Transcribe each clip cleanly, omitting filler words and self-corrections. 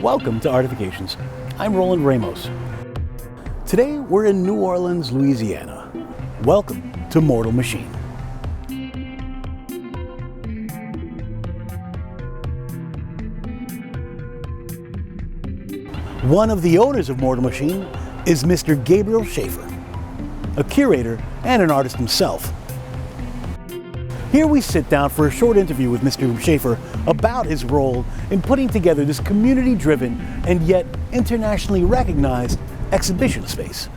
Welcome to Artifications. I'm Roland Ramos. Today we're in New Orleans, Louisiana. Welcome to Mortal Machine. One of the owners of Mortal Machine is Mr. Gabriel Shaffer, a curator and an artist himself. Here we sit down for a short interview with Mr. Shaffer about his role in putting together this community-driven and yet internationally recognized exhibition space.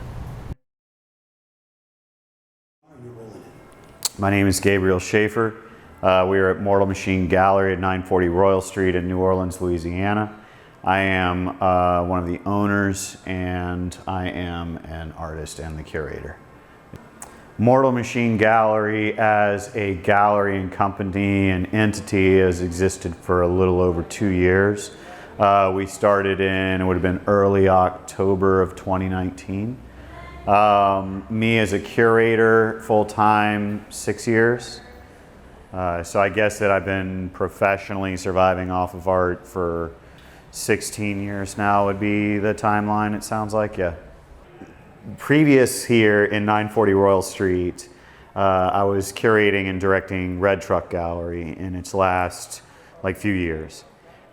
My name is Gabriel Shaffer. We are at Mortal Machine Gallery at 940 Royal Street in New Orleans, Louisiana. I am one of the owners, and I am an artist and the curator. Mortal Machine Gallery as a gallery and company and entity has existed for a little over 2 years. We started in, it would have been early October of 2019. Me as a curator, full-time, 6 years. So I guess that I've been professionally surviving off of art for 16 years now would be the timeline, it sounds like, yeah. Previous here in 940 Royal Street, I was curating and directing Red Truck Gallery in its last few years.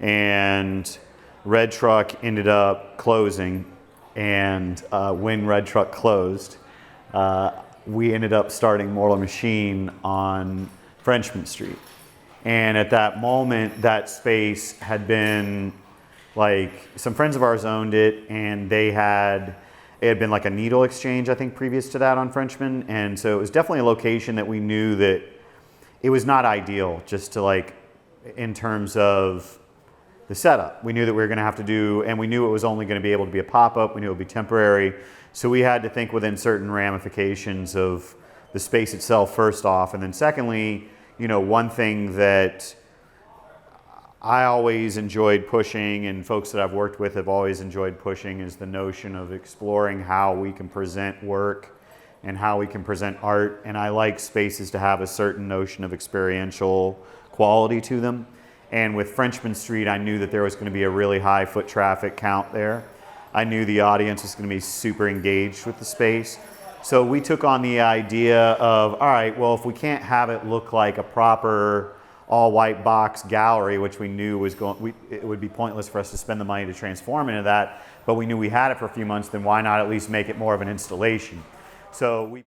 And Red Truck ended up closing, and when Red Truck closed, we ended up starting Mortal Machine on Frenchman Street. And at that moment, that space had been some friends of ours owned it, and it had been a needle exchange, I think, previous to that on Frenchman. And so it was definitely a location that we knew that it was not ideal just to in terms of the setup. We knew that we were going to have to do, and we knew it was only going to be able to be a pop-up. We knew it would be temporary. So we had to think within certain ramifications of the space itself first off. And then secondly, one thing that I always enjoyed pushing, and folks that I've worked with have always enjoyed pushing, is the notion of exploring how we can present work and how we can present art. And I like spaces to have a certain notion of experiential quality to them. And with Frenchman Street, I knew that there was going to be a really high foot traffic count there. I knew the audience was going to be super engaged with the space. So we took on the idea of, all right, well, if we can't have it look like a proper all-white box gallery, which we knew was it would be pointless for us to spend the money to transform into that, but we knew we had it for a few months, then why not at least make it more of an installation? So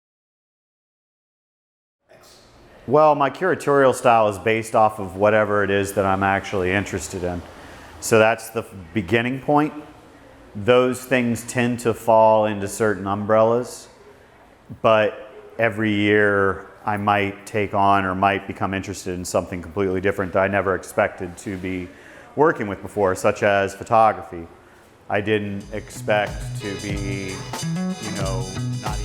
well, my curatorial style is based off of whatever it is that I'm actually interested in. So that's the beginning point. Those things tend to fall into certain umbrellas, but every year I might take on or might become interested in something completely different that I never expected to be working with before, such as photography. I didn't expect to be, not